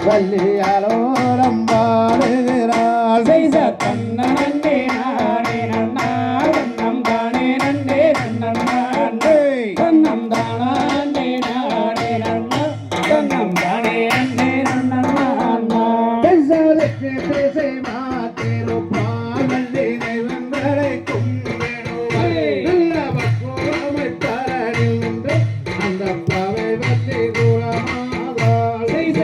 வள்ளியாலோரம் பாடுகிறாள் செய்த தன்னே நானே நன்னாம் தானே நன்னே நன்னே தன்னம் தானே நானே நன்னா தன்னம் தானே நன்னே நன்னா பேசலுக்கு பேசை மாத்திருப்பாள் வள்ளி தெய்வங்களை கும்பிடுவாள் நல்ல பக்குவமை பாடின்று அந்த பாவை வள்ளி கூறமாதாள் செய்த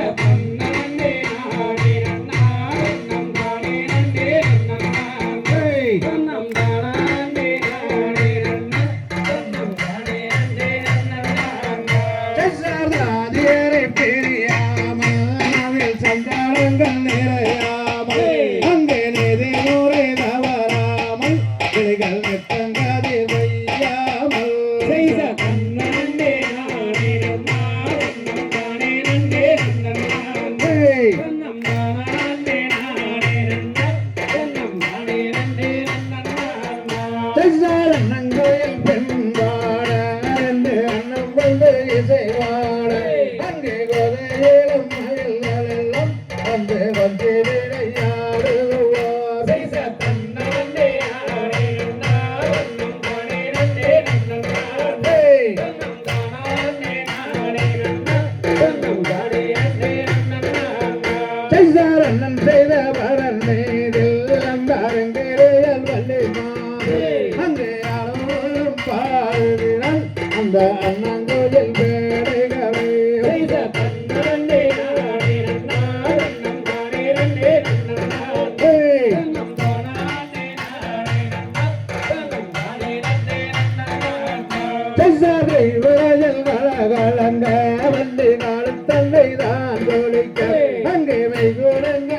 அந்த அண்ணங்கோயில் பேடைகளே செய்த தன்னே நானே நன்னாரம் தானே நன்னே நன்னே தன்னம் தானே நானே நன்னம் தானே நன்னே நன்னா செய்ததை வயல் வளகளங்க வள்ளி நாள் தந்தை தான் கோலிக்க அங்கே மைகுணங்க